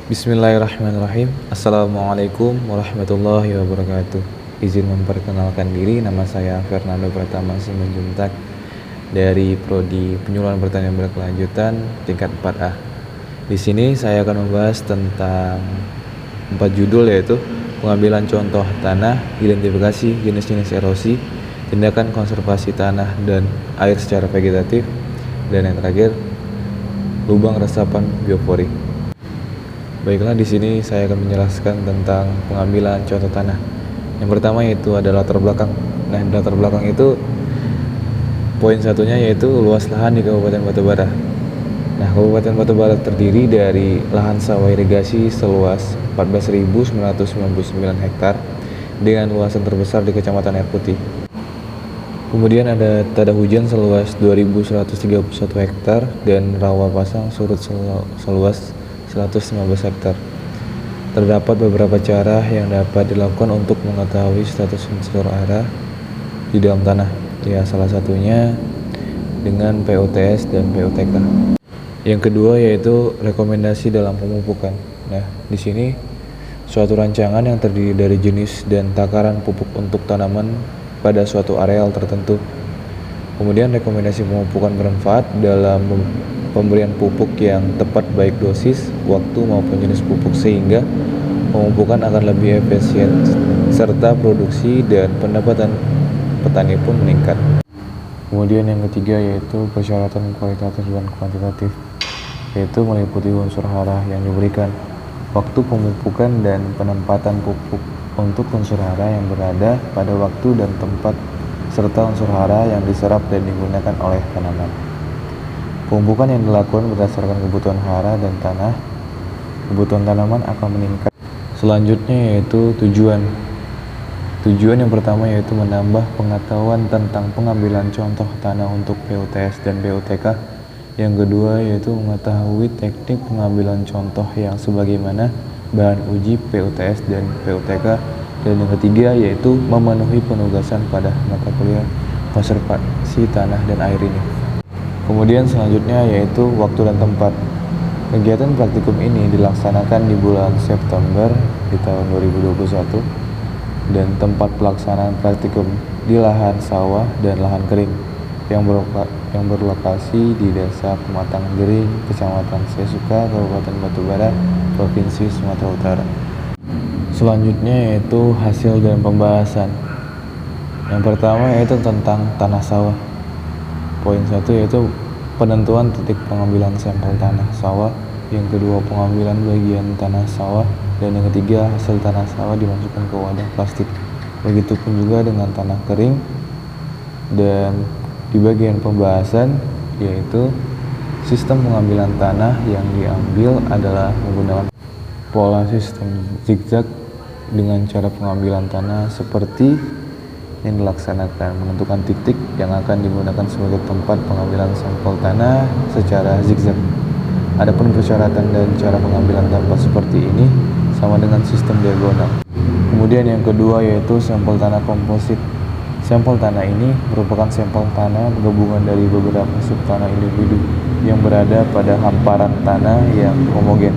Bismillahirrahmanirrahim. Assalamualaikum warahmatullahi wabarakatuh. Izin memperkenalkan diri, nama saya Fernando Pratama Simanjuntak dari Prodi Penyuluhan Pertanian Berkelanjutan tingkat 4A. Di sini saya akan membahas tentang 4 judul, yaitu pengambilan contoh tanah, identifikasi jenis-jenis erosi, tindakan konservasi tanah dan air secara vegetatif, dan yang terakhir lubang resapan biopori. Baiklah, di sini saya akan menjelaskan tentang pengambilan contoh tanah. Yang pertama yaitu adalah latar belakang. Nah, latar belakang itu poin satunya yaitu luas lahan di Kabupaten Batubara. Nah, Kabupaten Batubara terdiri dari lahan sawah irigasi seluas 14.999 hektar dengan luasan terbesar di Kecamatan Air Putih. Kemudian ada tada hujan seluas 2.131 hektar dan rawa pasang surut seluas 115 hektar. Terdapat beberapa cara yang dapat dilakukan untuk mengetahui status unsur hara di dalam tanah. Ya, salah satunya dengan PUTS dan PUTK. Yang kedua yaitu rekomendasi dalam pemupukan. Nah, di sini suatu rancangan yang terdiri dari jenis dan takaran pupuk untuk tanaman pada suatu areal tertentu. Kemudian rekomendasi pemupukan bermanfaat dalam pemberian pupuk yang tepat baik dosis, waktu maupun jenis pupuk sehingga pemupukan akan lebih efisien serta produksi dan pendapatan petani pun meningkat. Kemudian yang ketiga yaitu persyaratan kualitatif dan kuantitatif, yaitu meliputi unsur hara yang diberikan, waktu pemupukan dan penempatan pupuk untuk unsur hara yang berada pada waktu dan tempat serta unsur hara yang diserap dan digunakan oleh tanaman. Pemupukan yang dilakukan berdasarkan kebutuhan hara dan tanah, kebutuhan tanaman akan meningkat. Selanjutnya yaitu tujuan. Tujuan yang pertama yaitu menambah pengetahuan tentang pengambilan contoh tanah untuk PUTS dan PUTK. Yang kedua yaitu mengetahui teknik pengambilan contoh yang sebagaimana bahan uji PUTS dan PUTK. Dan yang ketiga yaitu memenuhi penugasan pada mata kuliah konservasi tanah dan air ini. Kemudian selanjutnya yaitu waktu dan tempat. Kegiatan praktikum ini dilaksanakan di bulan September di tahun 2021 dan tempat pelaksanaan praktikum di lahan sawah dan lahan kering yang berlokasi di Desa Pematang Gering, Kecamatan Sesuka, Kabupaten Batubara, Provinsi Sumatera Utara. Selanjutnya yaitu hasil dan pembahasan. Yang pertama yaitu tentang tanah sawah. Poin 1 yaitu penentuan titik pengambilan sampel tanah sawah. Yang kedua pengambilan bagian tanah sawah. Dan yang ketiga hasil tanah sawah dimasukkan ke wadah plastik. Begitupun juga dengan tanah kering. Dan di bagian pembahasan yaitu sistem pengambilan tanah yang diambil adalah menggunakan pola sistem zigzag dengan cara pengambilan tanah seperti yang dilaksanakan, menentukan titik yang akan digunakan sebagai tempat pengambilan sampel tanah secara zigzag. Adapun persyaratan dan cara pengambilan tempat seperti ini sama dengan sistem diagonal. Kemudian yang kedua yaitu sampel tanah komposit. Sampel tanah ini merupakan sampel tanah gabungan dari beberapa subtanah individu yang berada pada hamparan tanah yang homogen.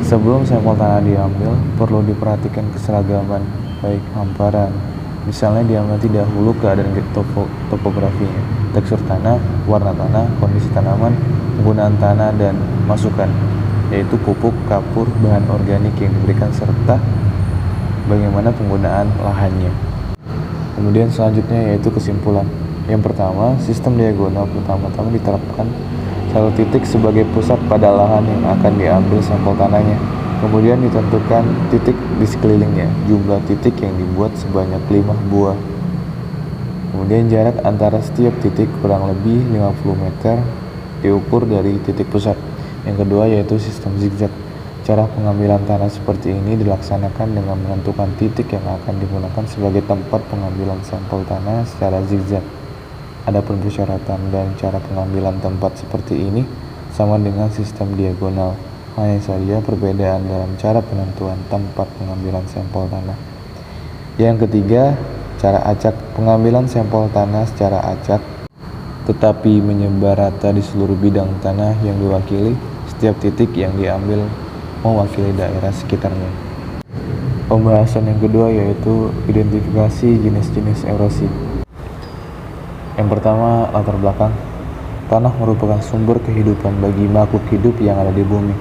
Sebelum sampel tanah diambil, perlu diperhatikan keseragaman baik hamparan. Misalnya diamati dahulu keadaan topografinya, tekstur tanah, warna tanah, kondisi tanaman, penggunaan tanah dan masukan, yaitu pupuk, kapur, bahan organik yang diberikan serta bagaimana penggunaan lahannya. Kemudian selanjutnya yaitu kesimpulan. Yang pertama, sistem diagonal pertama-tama diterapkan satu titik sebagai pusat pada lahan yang akan diambil sampel tanahnya. Kemudian ditentukan titik di sekelilingnya, jumlah titik yang dibuat sebanyak 5 buah. Kemudian jarak antara setiap titik kurang lebih 50 meter diukur dari titik pusat. Yang kedua yaitu sistem zigzag. Cara pengambilan tanah seperti ini dilaksanakan dengan menentukan titik yang akan digunakan sebagai tempat pengambilan sampel tanah secara zigzag. Adapun persyaratan dan cara pengambilan tempat seperti ini sama dengan sistem diagonal. Hanya saja perbedaan dalam cara penentuan tempat pengambilan sampel tanah. Yang ketiga, cara acak. Pengambilan sampel tanah secara acak tetapi menyebar rata di seluruh bidang tanah yang diwakili. Setiap titik yang diambil mewakili daerah sekitarnya. Pembahasan yang kedua yaitu identifikasi jenis-jenis erosi. Yang pertama, latar belakang. Tanah merupakan sumber kehidupan bagi makhluk hidup yang ada di bumi,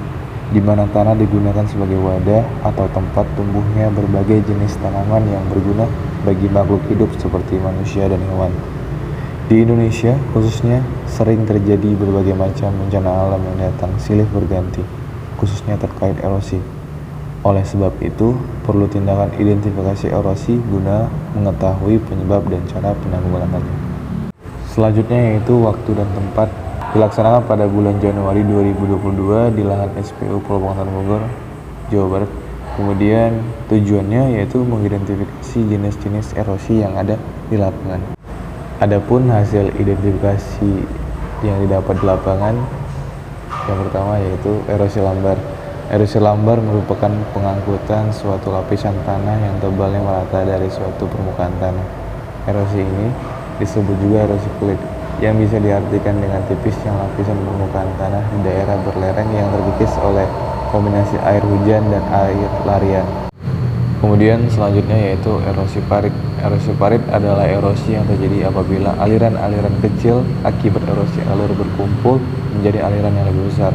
di mana tanah digunakan sebagai wadah atau tempat tumbuhnya berbagai jenis tanaman yang berguna bagi makhluk hidup seperti manusia dan hewan. Di Indonesia, khususnya, sering terjadi berbagai macam bencana alam yang datang silih berganti, khususnya terkait erosi. Oleh sebab itu, perlu tindakan identifikasi erosi guna mengetahui penyebab dan cara penanggulangannya. Selanjutnya yaitu waktu dan tempat. Dilaksanakan pada bulan Januari 2022 di lahan SPU Pulau Bangtan Bogor, Jawa Barat. Kemudian tujuannya yaitu mengidentifikasi jenis-jenis erosi yang ada di lapangan. Adapun hasil identifikasi yang didapat di lapangan, yang pertama yaitu erosi lambar. Erosi lambar merupakan pengangkutan suatu lapisan tanah yang tebalnya merata dari suatu permukaan tanah. Erosi ini disebut juga erosi kulit, yang bisa diartikan dengan tipisnya lapisan permukaan tanah di daerah berlereng yang terkikis oleh kombinasi air hujan dan air larian. Kemudian selanjutnya yaitu erosi parit. Erosi parit adalah erosi yang terjadi apabila aliran-aliran kecil akibat erosi alur berkumpul menjadi aliran yang lebih besar.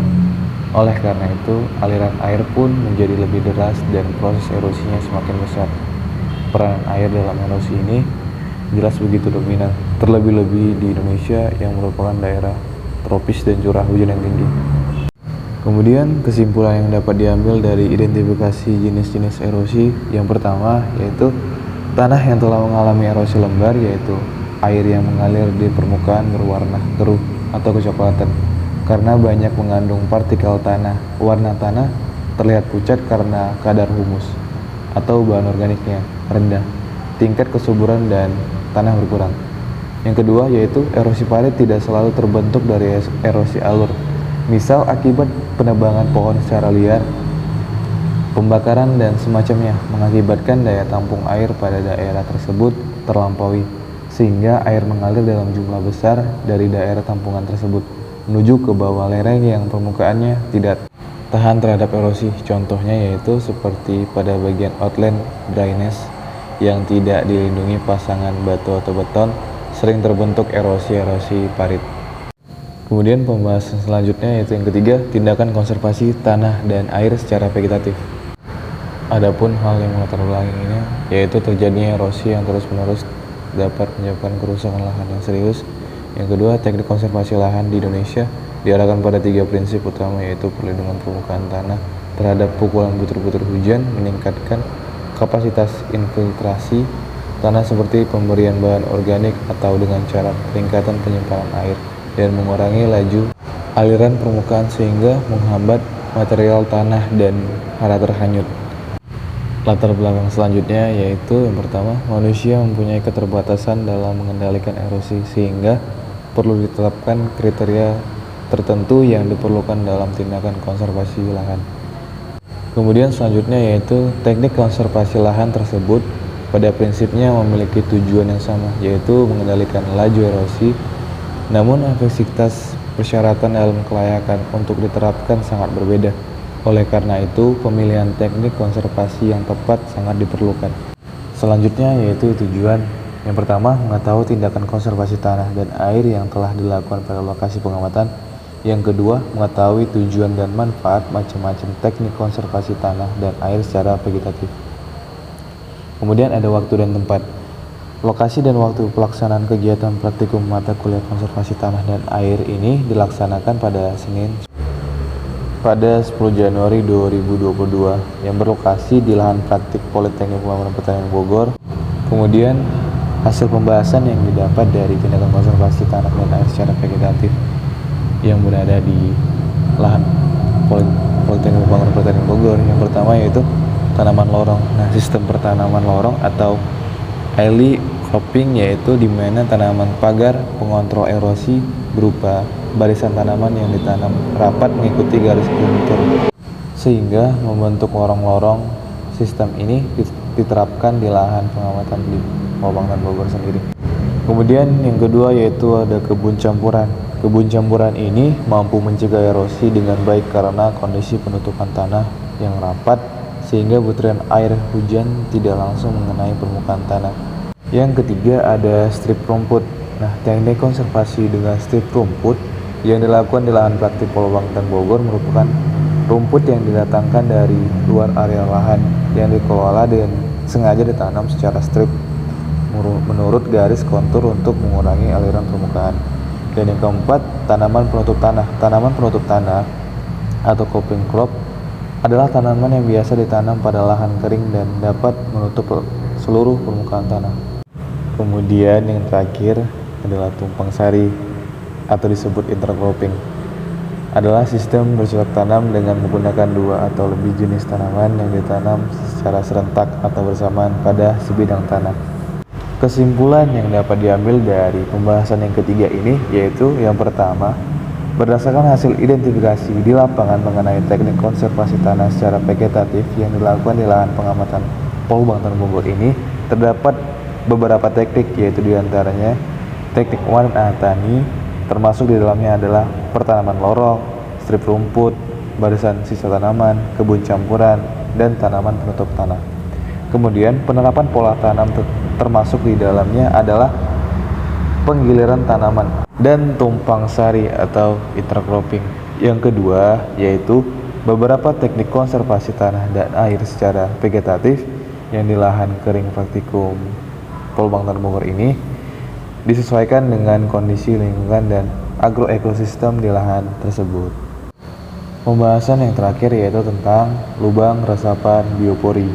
Oleh karena itu, aliran air pun menjadi lebih deras dan proses erosinya semakin besar. Peranan air dalam erosi ini jelas begitu dominan, terlebih-lebih di Indonesia yang merupakan daerah tropis dan curah hujan yang tinggi. Kemudian kesimpulan yang dapat diambil dari identifikasi jenis-jenis erosi, yang pertama yaitu tanah yang telah mengalami erosi lembar, yaitu air yang mengalir di permukaan berwarna keruh atau kecoklatan karena banyak mengandung partikel tanah. Warna tanah terlihat pucat karena kadar humus atau bahan organiknya rendah, tingkat kesuburan dan tanah berkurang. Yang kedua yaitu erosi parit tidak selalu terbentuk dari erosi alur. Misal akibat penebangan pohon secara liar, pembakaran dan semacamnya mengakibatkan daya tampung air pada daerah tersebut terlampaui, sehingga air mengalir dalam jumlah besar dari daerah tampungan tersebut menuju ke bawah lereng yang permukaannya tidak tahan terhadap erosi. Contohnya yaitu seperti pada bagian outland dryness yang tidak dilindungi pasangan batu atau beton, sering terbentuk erosi parit. Kemudian pembahasan selanjutnya yaitu yang ketiga, tindakan konservasi tanah dan air secara vegetatif. Adapun hal yang melatar belakanginya yaitu terjadinya erosi yang terus-menerus dapat menyebabkan kerusakan lahan yang serius. Yang kedua, teknik konservasi lahan di Indonesia diarahkan pada 3 prinsip utama, yaitu perlindungan permukaan tanah terhadap pukulan butir-butir hujan, meningkatkan kapasitas infiltrasi tanah seperti pemberian bahan organik atau dengan cara peningkatan penyimpanan air, dan mengurangi laju aliran permukaan sehingga menghambat material tanah dan hara terhanyut. Latar belakang selanjutnya yaitu yang pertama, manusia mempunyai keterbatasan dalam mengendalikan erosi sehingga perlu ditetapkan kriteria tertentu yang diperlukan dalam tindakan konservasi lahan. Kemudian selanjutnya yaitu teknik konservasi lahan tersebut pada prinsipnya memiliki tujuan yang sama, yaitu mengendalikan laju erosi. Namun efektivitas persyaratan dalam kelayakan untuk diterapkan sangat berbeda. Oleh karena itu, pemilihan teknik konservasi yang tepat sangat diperlukan. Selanjutnya yaitu tujuan. Yang pertama, mengetahui tindakan konservasi tanah dan air yang telah dilakukan pada lokasi pengamatan. Yang kedua, mengetahui tujuan dan manfaat macam-macam teknik konservasi tanah dan air secara vegetatif. Kemudian ada waktu dan tempat. Lokasi dan waktu pelaksanaan kegiatan praktikum mata kuliah konservasi tanah dan air ini dilaksanakan pada Senin pada 10 Januari 2022 yang berlokasi di lahan praktik Politeknik Pembangunan Pertanian Bogor. Kemudian hasil pembahasan yang didapat dari tindakan konservasi tanah dan air secara vegetatif yang berada di lahan Politeknik Pembangunan Pertanian Bogor. Yang pertama yaitu tanaman lorong. Nah, sistem pertanaman lorong atau alley cropping yaitu di mana tanaman pagar pengontrol erosi berupa barisan tanaman yang ditanam rapat mengikuti garis kontur sehingga membentuk lorong-lorong. Sistem ini diterapkan di lahan pengamatan di Bangtan Bogor sendiri. Kemudian yang kedua yaitu ada kebun campuran. Kebun campuran ini mampu mencegah erosi dengan baik karena kondisi penutupan tanah yang rapat sehingga butiran air hujan tidak langsung mengenai permukaan tanah. Yang ketiga ada strip rumput. Nah, teknik konservasi dengan strip rumput yang dilakukan di lahan praktik Polbangtan Bogor merupakan rumput yang didatangkan dari luar area lahan yang dikelola dan sengaja ditanam secara strip menurut garis kontur untuk mengurangi aliran permukaan. Dan yang keempat, tanaman penutup tanah. Tanaman penutup tanah atau coping crop adalah tanaman yang biasa ditanam pada lahan kering dan dapat menutup seluruh permukaan tanah. Kemudian yang terakhir adalah tumpang sari atau disebut intercropping. Adalah sistem bercocok tanam dengan menggunakan dua atau lebih jenis tanaman yang ditanam secara serentak atau bersamaan pada sebidang tanah. Kesimpulan yang dapat diambil dari pembahasan yang ketiga ini yaitu yang pertama, berdasarkan hasil identifikasi di lapangan mengenai teknik konservasi tanah secara vegetatif yang dilakukan di lahan pengamatan Polbangtan Bogor ini, terdapat beberapa teknik yaitu diantaranya teknik 1A tani, termasuk di dalamnya adalah pertanaman lorong, strip rumput, barisan sisa tanaman, kebun campuran, dan tanaman penutup tanah. Kemudian penerapan pola tanam termasuk di dalamnya adalah penggiliran tanaman dan tumpang sari atau intercropping. Yang kedua yaitu beberapa teknik konservasi tanah dan air secara vegetatif yang di lahan kering praktikum Polbangtan Bogor ini disesuaikan dengan kondisi lingkungan dan agroekosistem di lahan tersebut. Pembahasan yang terakhir yaitu tentang lubang resapan biopori.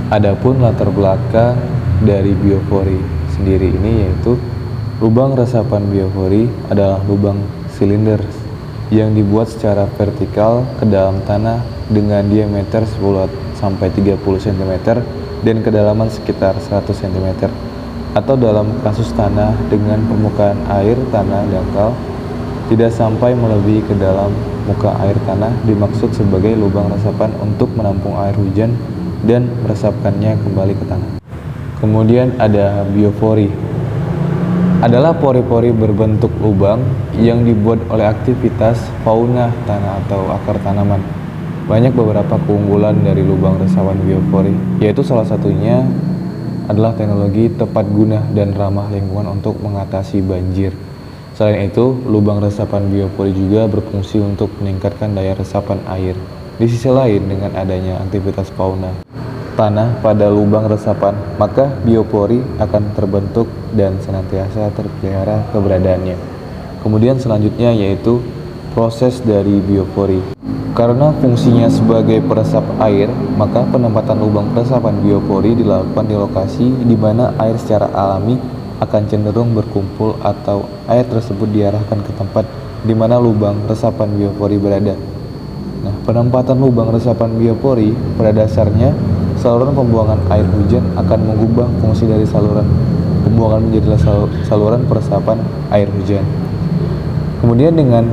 Adapun latar belakang dari biopori sendiri ini yaitu lubang resapan biopori adalah lubang silinder yang dibuat secara vertikal ke dalam tanah dengan diameter 10 sampai 30 cm dan kedalaman sekitar 100 cm, atau dalam kasus tanah dengan permukaan air tanah dangkal tidak sampai melebihi ke dalam muka air tanah dimaksud sebagai lubang resapan untuk menampung air hujan dan meresapkannya kembali ke tanah. Kemudian ada biopori. Adalah pori-pori berbentuk lubang yang dibuat oleh aktivitas fauna tanah atau akar tanaman. Banyak beberapa keunggulan dari lubang resapan biopori, yaitu salah satunya adalah teknologi tepat guna dan ramah lingkungan untuk mengatasi banjir. Selain itu, lubang resapan biopori juga berfungsi untuk meningkatkan daya resapan air. Di sisi lain, dengan adanya aktivitas fauna tanah pada lubang resapan, maka biopori akan terbentuk dan senantiasa terpelihara keberadaannya. Kemudian selanjutnya yaitu proses dari biopori. Karena fungsinya sebagai peresap air, maka penempatan lubang resapan biopori dilakukan di lokasi di mana air secara alami akan cenderung berkumpul atau air tersebut diarahkan ke tempat di mana lubang resapan biopori berada. Nah, penempatan lubang resapan biopori pada dasarnya saluran pembuangan air hujan akan mengubah fungsi dari saluran pembuangan menjadi saluran peresapan air hujan. Kemudian dengan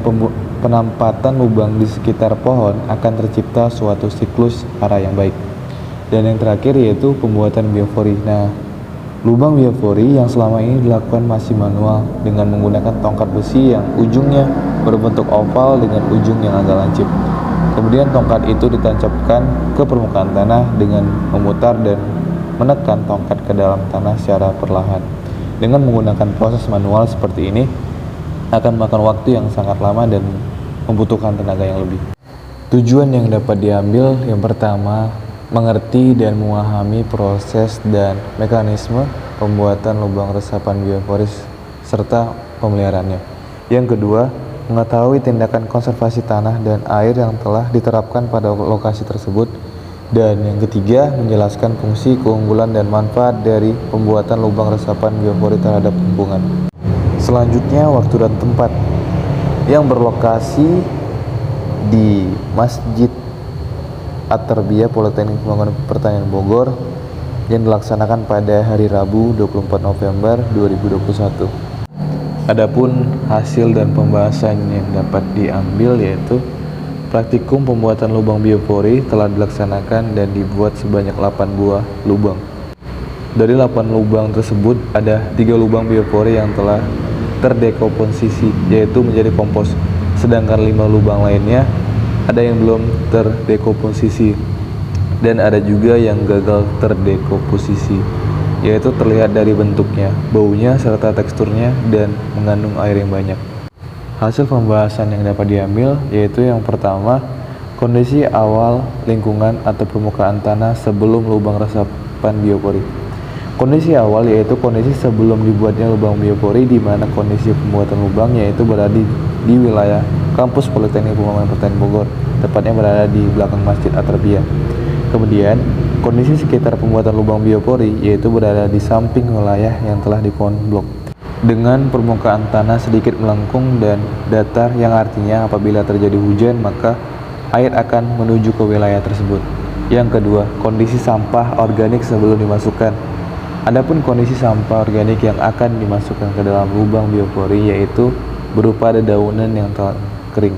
penampatan lubang di sekitar pohon akan tercipta suatu siklus arah yang baik. Dan yang terakhir yaitu pembuatan biopori. Nah, lubang biopori yang selama ini dilakukan masih manual dengan menggunakan tongkat besi yang ujungnya berbentuk oval dengan ujung yang agak lancip. Kemudian tongkat itu ditancapkan ke permukaan tanah dengan memutar dan menekan tongkat ke dalam tanah secara perlahan. Dengan menggunakan proses manual seperti ini akan makan waktu yang sangat lama dan membutuhkan tenaga yang lebih. Tujuan yang dapat diambil yang pertama, mengerti dan memahami proses dan mekanisme pembuatan lubang resapan bioporis serta pemeliharaannya. Yang kedua, mengetahui tindakan konservasi tanah dan air yang telah diterapkan pada lokasi tersebut. Dan yang ketiga, menjelaskan fungsi, keunggulan, dan manfaat dari pembuatan lubang resapan biopori terhadap lingkungan. Selanjutnya, waktu dan tempat yang berlokasi di Masjid At-Tarbiyah Politeknik Pembangunan Pertanian Bogor yang dilaksanakan pada hari Rabu 24 November 2021. Adapun hasil dan pembahasan yang dapat diambil yaitu praktikum pembuatan lubang biopori telah dilaksanakan dan dibuat sebanyak 8 buah lubang. Dari 8 lubang tersebut ada 3 lubang biopori yang telah terdekomposisi, yaitu menjadi kompos. Sedangkan 5 lubang lainnya ada yang belum terdekomposisi dan ada juga yang gagal terdekomposisi, yaitu terlihat dari bentuknya, baunya, serta teksturnya dan mengandung air yang banyak. Hasil pembahasan yang dapat diambil yaitu yang pertama, kondisi awal lingkungan atau permukaan tanah sebelum lubang resapan biopori. Kondisi awal yaitu kondisi sebelum dibuatnya lubang biopori, di mana kondisi pembuatan lubang yaitu berada di wilayah kampus Politeknik Pembangunan Pertanian Bogor, tepatnya berada di belakang Masjid At-Tarbiyah. Kemudian, kondisi sekitar pembuatan lubang biopori yaitu berada di samping wilayah yang telah dikonblok dengan permukaan tanah sedikit melengkung dan datar, yang artinya apabila terjadi hujan maka air akan menuju ke wilayah tersebut. Yang kedua, kondisi sampah organik sebelum dimasukkan. Adapun kondisi sampah organik yang akan dimasukkan ke dalam lubang biopori yaitu berupa dedaunan yang telah kering.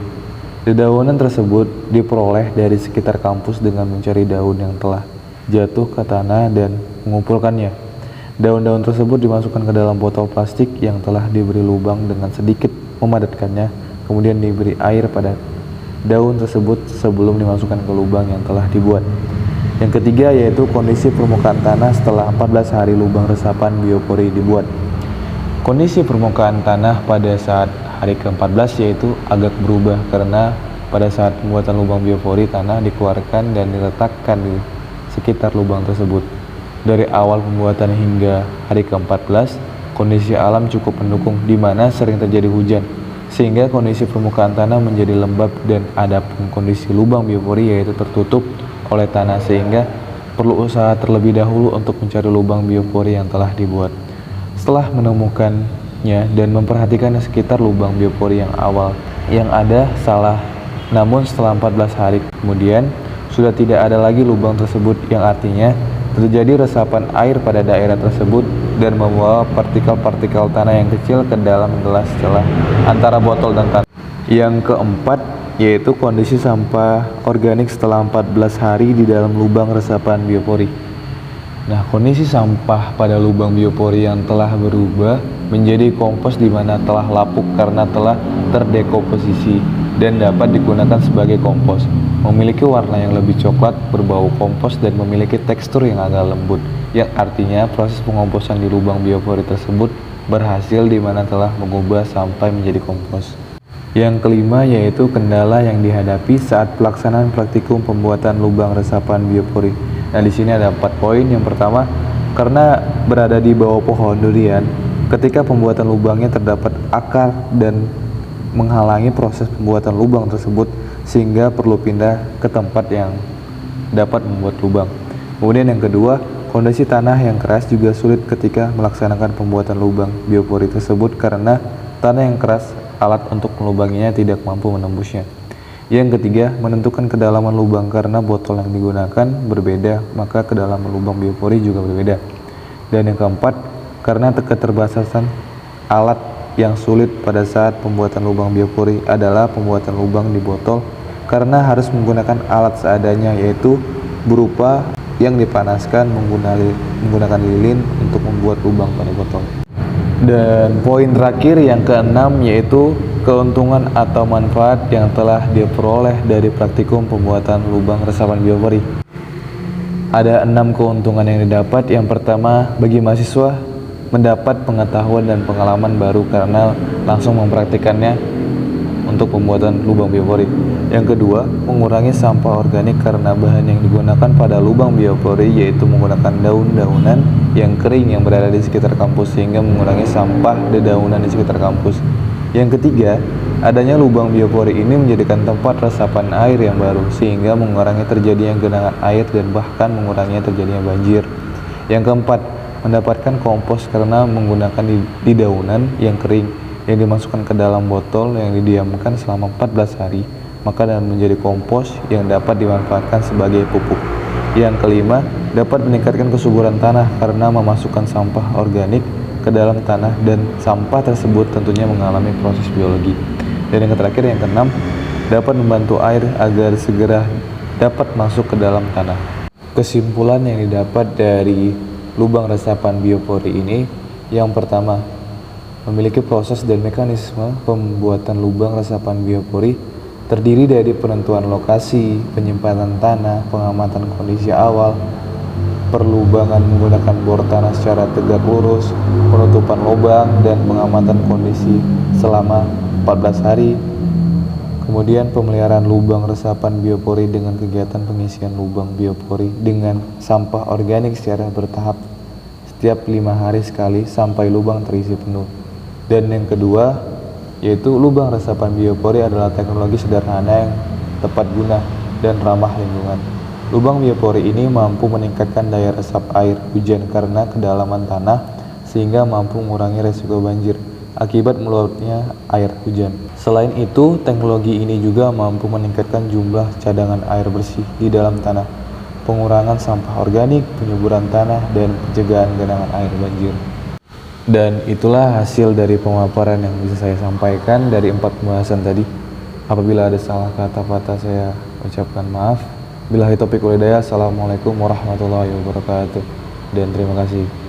Dedaunan tersebut diperoleh dari sekitar kampus dengan mencari daun yang telah jatuh ke tanah dan mengumpulkannya. Daun-daun tersebut dimasukkan ke dalam botol plastik yang telah diberi lubang dengan sedikit memadatkannya, kemudian diberi air pada daun tersebut sebelum dimasukkan ke lubang yang telah dibuat. Yang ketiga yaitu kondisi permukaan tanah setelah 14 hari lubang resapan biopori dibuat. Kondisi permukaan tanah pada saat hari ke-14 yaitu agak berubah karena pada saat pembuatan lubang biopori tanah dikeluarkan dan diletakkan di sekitar lubang tersebut. Dari awal pembuatan hingga hari ke-14, kondisi alam cukup mendukung, di mana sering terjadi hujan, sehingga kondisi permukaan tanah menjadi lembab, dan ada pun kondisi lubang biopori yaitu tertutup oleh tanah, sehingga perlu usaha terlebih dahulu untuk mencari lubang biopori yang telah dibuat. Setelah menemukannya dan memperhatikan sekitar lubang biopori yang awal yang ada salah, namun setelah 14 hari kemudian sudah tidak ada lagi lubang tersebut, yang artinya terjadi resapan air pada daerah tersebut dan membawa partikel-partikel tanah yang kecil ke dalam gelas celah antara botol dan tanah. Yang keempat yaitu kondisi sampah organik setelah 14 hari di dalam lubang resapan biopori. Nah, kondisi sampah pada lubang biopori yang telah berubah menjadi kompos, di mana telah lapuk karena telah terdekomposisi dan dapat digunakan sebagai kompos. Memiliki warna yang lebih coklat, berbau kompos, dan memiliki tekstur yang agak lembut, yang artinya proses pengomposan di lubang biopori tersebut berhasil, di mana telah mengubah sampai menjadi kompos. Yang kelima yaitu kendala yang dihadapi saat pelaksanaan praktikum pembuatan lubang resapan biopori. Nah, di sini ada 4 poin. Yang pertama, karena berada di bawah pohon durian, ketika pembuatan lubangnya terdapat akar dan menghalangi proses pembuatan lubang tersebut, sehingga perlu pindah ke tempat yang dapat membuat lubang. Kemudian yang kedua, kondisi tanah yang keras juga sulit ketika melaksanakan pembuatan lubang biopori tersebut, karena tanah yang keras alat untuk melubanginya tidak mampu menembusnya. Yang ketiga, menentukan kedalaman lubang, karena botol yang digunakan berbeda, maka kedalaman lubang biopori juga berbeda. Dan yang keempat, karena keterbatasan alat yang sulit pada saat pembuatan lubang biopori adalah pembuatan lubang di botol, karena harus menggunakan alat seadanya, yaitu berupa yang dipanaskan menggunakan lilin untuk membuat lubang pada botol. Dan poin terakhir yang keenam yaitu keuntungan atau manfaat yang telah diperoleh dari praktikum pembuatan lubang resapan biopori. Ada 6 keuntungan yang didapat. Yang pertama, bagi mahasiswa mendapat pengetahuan dan pengalaman baru karena langsung mempraktikannya untuk pembuatan lubang biopori. Yang kedua, mengurangi sampah organik karena bahan yang digunakan pada lubang biopori yaitu menggunakan daun-daunan yang kering yang berada di sekitar kampus, sehingga mengurangi sampah dedaunan di sekitar kampus. Yang ketiga, adanya lubang biopori ini menjadikan tempat resapan air yang baru, sehingga mengurangi terjadinya genangan air dan bahkan mengurangi terjadinya banjir. Yang keempat, mendapatkan kompos karena menggunakan dedaunan yang kering yang dimasukkan ke dalam botol yang didiamkan selama 14 hari, maka dan menjadi kompos yang dapat dimanfaatkan sebagai pupuk. Yang kelima, dapat meningkatkan kesuburan tanah karena memasukkan sampah organik ke dalam tanah dan sampah tersebut tentunya mengalami proses biologi. Dan yang terakhir, yang keenam, dapat membantu air agar segera dapat masuk ke dalam tanah. Kesimpulan yang didapat dari lubang resapan biopori ini, yang pertama, memiliki proses dan mekanisme pembuatan lubang resapan biopori terdiri dari penentuan lokasi, penyimpanan tanah, pengamatan kondisi awal, perlubangan menggunakan bor tanah secara tegak lurus, penutupan lubang, dan pengamatan kondisi selama 14 hari. Kemudian pemeliharaan lubang resapan biopori dengan kegiatan pengisian lubang biopori dengan sampah organik secara bertahap setiap 5 hari sekali sampai lubang terisi penuh. Dan yang kedua, yaitu lubang resapan biopori adalah teknologi sederhana yang tepat guna dan ramah lingkungan. Lubang biopori ini mampu meningkatkan daya resap air hujan karena kedalaman tanah sehingga mampu mengurangi resiko banjir akibat meluapnya air hujan. Selain itu, teknologi ini juga mampu meningkatkan jumlah cadangan air bersih di dalam tanah, pengurangan sampah organik, penyuburan tanah, dan pencegahan genangan air banjir. Dan itulah hasil dari pemaparan yang bisa saya sampaikan dari 4 pembahasan tadi. Apabila ada salah kata-kata saya ucapkan maaf. Billahi taufiq wal hidayah. Assalamualaikum warahmatullahi wabarakatuh. Dan terima kasih.